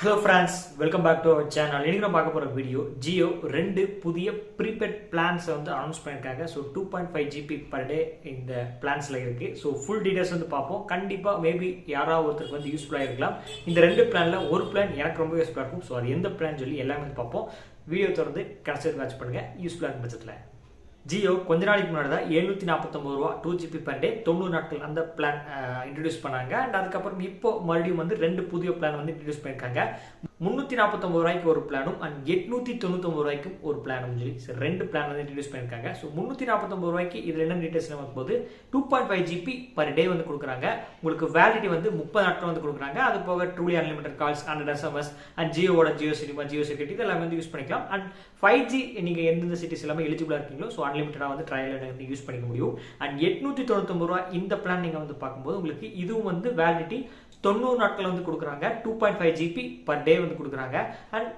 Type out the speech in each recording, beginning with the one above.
Hello friends, welcome back to our channel. இன்னைக்கு நம்ம பார்க்க போற வீடியோ ஜியோ ரெண்டு புதிய ப்ரீபெய்ட் பிளான்ஸ் வந்து அனௌன்ஸ் பண்ணிருக்காங்க. ஸோ 2.5 GB per day இந்த பிளான்ஸ்ல இருக்கு. ஸோ ஃபுல் டீடைல்ஸ் வந்து பார்ப்போம். கண்டிப்பா மேபி யாராவது ஒருத்தருக்கு வந்து யூஸ்ஃபுல்லா இருக்கலாம். இந்த ரெண்டு பிளான்ல ஒரு பிளான் எனக்கு ரொம்ப யூஸ்ஃபுல்லா இருக்கும். ஸோ அது எந்த பிளான் சொல்லி எல்லாமே வந்து பார்ப்போம். வீடியோ தொடர்ந்து கடைசி வாட்ச் பண்ணுங்க. யூஸ்ஃபுல்லா இருக்கும் பட்சத்தில் ஜியோ கொஞ்ச நாளைக்கு முன்னாடி தான் ரூபா 2 GB per day 90 நாட்கள் அந்த பிளான் இன்ட்ரடியூஸ் பண்ணாங்க. அண்ட் அதுக்கப்புறம் இப்போ மறுபடியும் வந்து ரெண்டு புதிய பிளான் வந்து இன்ட்ரடியூஸ் பண்ணியிருக்காங்க. 349 ரூபாய்க்கு ஒரு பிளானும் அண்ட் 899 ரூபாய்க்கும் ஒரு பிளானும் சொல்லி ரெண்டு பிளான் வந்து இன்ட்ரடியூஸ் பண்ணியிருக்காங்க. ஸோ 349 ரூபாய்க்கு இதில் என்ன டீடைல்ஸ் பார்க்கும்போது 2.5 GB per day வந்து கொடுக்குறாங்க. உங்களுக்கு வேலிடிட்டி வந்து 30 நாட்கள் வந்து கொடுக்குறாங்க. அது போக truly unlimited calls and SMS and ஜியோவோட ஜியோ சினிமா ஜியோ செக்யூரிட்டி இதெல்லாம் வந்து யூஸ் பண்ணிக்கலாம். அண்ட் 5G நீங்கள் எந்தெந்த சிட்டிஸ் எல்லாமே எலிஜிபிளாக இருக்கீங்களோ ஸோ அன்லிமிட்டடாக வந்து ட்ரையல் வந்து யூஸ் பண்ணிக்க முடியும். அண்ட் 899 ரூபா இந்த பிளான் நீங்கள் வந்து பார்க்கும்போது உங்களுக்கு இதுவும் வந்து வேலிடிட்டி 90 நாட்கள் வந்து கொடுக்குறாங்க. 2.5 GB per day வந்து கொடுக்குறாங்க.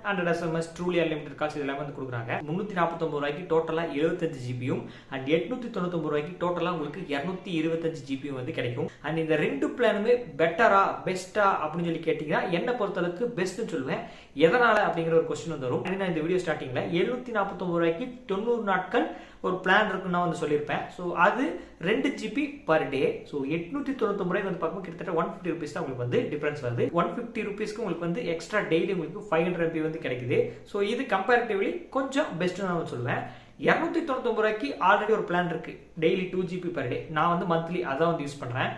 And SMS truly unlimited calls இதெல்லாம் வந்து கொடுக்குறாங்க. 349 ரூபாய்க்கு டோட்டலாக 75 ஜிபியும் அண்ட் 899 ரூபாய்க்கு டோட்டலாக உங்களுக்கு 225 ஜிபியும் வந்து கிடைக்கும். அண்ட் இந்த ரெண்டு பிளானுமே பெட்டரா பெஸ்டா அப்படின்னு சொல்லி கேட்டீங்கன்னா என்ன பொறுத்தளவுக்கு பெஸ்ட்னு சொல்லுவேன். எதனால அப்படிங்கிற ஒரு கொஸ்டின் வந்து வரும். நான் இந்த வீடியோ ஸ்டார்டிங்ல 749 ரூபாய்க்கு 90 நாட்கள் ஒரு பிளான் இருக்குன்னு வந்து சொல்லியிருப்பேன். ஸோ அது 2 GB per day. ஸோ 899 ரூபாய்க்கு வந்து பார்க்கும்போது கிட்டத்தட்ட 150 ருபீஸ் தான் உங்களுக்கு வந்து டிஃபரன்ஸ் வருது. 150 ருபீஸ்க்கு உங்களுக்கு வந்து எக்ஸ்ட்ரா டெய்லி உங்களுக்கு 500 MB வந்து கிடைக்குது. ஸோ இது கம்பேரிட்டிவ்லி கொஞ்சம் பெஸ்ட்னு நான் சொல்லுவேன். 299 ரூபாய்க்கு ஆல்ரெடி ஒரு பிளான் இருக்கு டெய்லி 2 GB per day. நான் வந்து மந்த்லி அதான் வந்து யூஸ் பண்றேன்.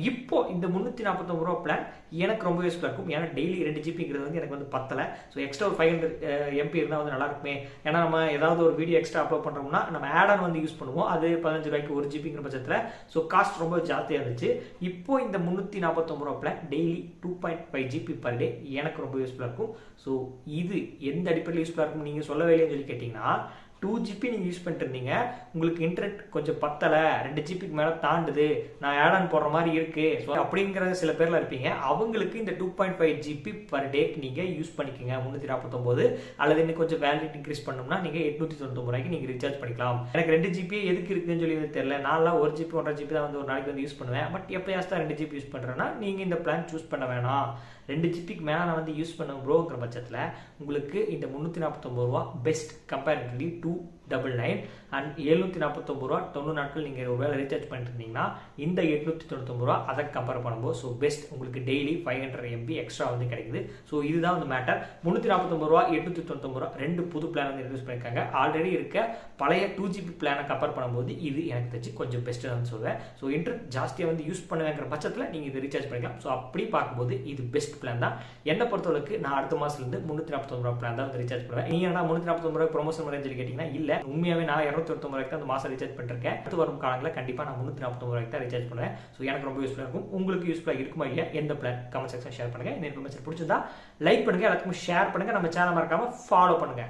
இப்போ இந்த 349 ரூபா பிளான் எனக்கு ரொம்ப யூஸ்ஃபுல்லாக இருக்கும். ஏன்னா டெய்லி 2 ஜிபிங்கிறது வந்து எனக்கு வந்து பத்தலை. ஸோ எக்ஸ்ட்ரா ஒரு 500 MB இருந்தால் வந்து நல்லா இருக்குமே. ஏன்னா நம்ம ஏதாவது ஒரு வீடியோ எக்ஸ்ட்ரா அப்லோட் பண்ணுறோம்னா நம்ம ஆட் ஆன் வந்து யூஸ் பண்ணுவோம். அது 15 ரூபாய்க்கு 1 ஜிபிங்கிற பட்சத்தில் ஸோ காஸ்ட் ரொம்ப ஜாஸ்தியாக இருந்துச்சு. இப்போ இந்த 349 ரூபா plan daily 2.5 GB per day எனக்கு ரொம்ப யூஸ்ஃபுல்லாக இருக்கும். ஸோ இது எந்த அடிப்படையில் யூஸ்ஃபுல்லாக இருக்கும் நீங்கள் சொல்லவே இல்லைன்னு சொல்லி கேட்டிங்கன்னா 2 GB நீங்கள் யூஸ் பண்ணிட்டு இருந்தீங்க, உங்களுக்கு இன்டர்நெட் கொஞ்சம் பத்தலை, 2 ஜிபிக்கு மேலே தாண்டுது, நான் ஆட் ஆன் போடுற மாதிரி இருக்கு ஸோ அப்படிங்கிற சில பேர்ல இருப்பீங்க. அவங்களுக்கு இந்த 2.5 GB per day நீங்கள் யூஸ் பண்ணிக்கோங்க. 349 அல்லது இன்னும் கொஞ்சம் வேலிடிட்டி இன்க்ரீஸ் பண்ணோம்னா நீங்கள் 899 ரூபாய்க்கு நீங்கள் ரீசார்ஜ் பண்ணிக்கலாம். எனக்கு 2 GB எதுக்கு இருக்குன்னு சொல்லி தெரியல. நான்லாம் 1 GB 1.5 GB தான் வந்து ஒரு நாளைக்கு வந்து யூஸ் பண்ணுவேன். பட் எப்பயாவது தான் 2 GB யூஸ் பண்ணுறேன்னா நீங்கள் இந்த பிளான் சூஸ் பண்ண வேணாம். 2 ஜிபிக்கு மேலே நான் வந்து யூஸ் பண்ண ப்ரோங்கிற பட்சத்தில் உங்களுக்கு இந்த 349 ரூபா பெஸ்ட் கம்பேரிட்டிவ்லி 299 அண்ட் 749 ரூபா 90 நாட்கள் நீங்கள் ஒரு வேலை ரீசார்ஜ் பண்ணிட்டு இருந்தீங்கன்னா இந்த 899 ரூபா அதை கம்பேர் பண்ணும்போது ஸோ பெஸ்ட் உங்களுக்கு டெய்லி 500 MB எக்ஸ்ட்ரா வந்து கிடைக்குது. ஸோ இதுதான் வந்து மேட்டர். 349 ரூபா 899 ரூபா ரெண்டு புது பிளான் வந்து இன்ட்ரடியூஸ் பண்ணியிருக்காங்க. ஆல்ரெடி இருக்க பழைய 2 GB பிளானை கம்பேர் பண்ணும்போது இது எனக்கு தெரிஞ்சு கொஞ்சம் பெஸ்ட்டு தான் சொல்லுவேன். ஸோ இன்டர்நெட் ஜாஸ்தியாக வந்து யூஸ் பண்ணுவேங்கிற பட்சத்தில் நீங்கள் இதை ரீசார்ஜ் பண்ணிக்கலாம். ஸோ அப்படி பார்க்கும்போது இது பெஸ்ட் பிளான் தான். என்ன பொறுத்தவரைக்கு நான் அடுத்த மாசத்துலேருந்து 349 ரூபா பிளான் தான் வந்து ரீசார்ஜ் பண்ணுவேன். நீங்க என்ன 349 ரூபாய் ப்ரொமோஷன் பண்ணி சொல்லி கேட்டீங்கன்னா இல்ல, உண்மையாவே நான் 299 ரூபாய்க்கு அந்த மாசம் ரீசார்ஜ் பண்ணிருக்கேன். அடுத்து வரும் காலங்களில் கண்டிப்பா நான் 349 ரூபாய்க்கு தான் ரீசார்ஜ் பண்ணுவேன். ஸோ எனக்கு ரொம்ப யூஸ்ஃபுல்லாக இருக்கும். உங்களுக்கு யூஸ்ஃபுல்லாக இருக்குமா இல்லையா எந்த பிளான் கமெண்ட் செக்ஷன் ஷேர் பண்ணுங்க. இந்த இன்ஃபர்மேஷன் பிடிச்சிருந்தா லைக் பண்ணுங்க, எல்லாத்துக்கும் ஷேர் பண்ணுங்க. நம்ம சேனல் மறக்காம ஃபாலோ பண்ணுங்க.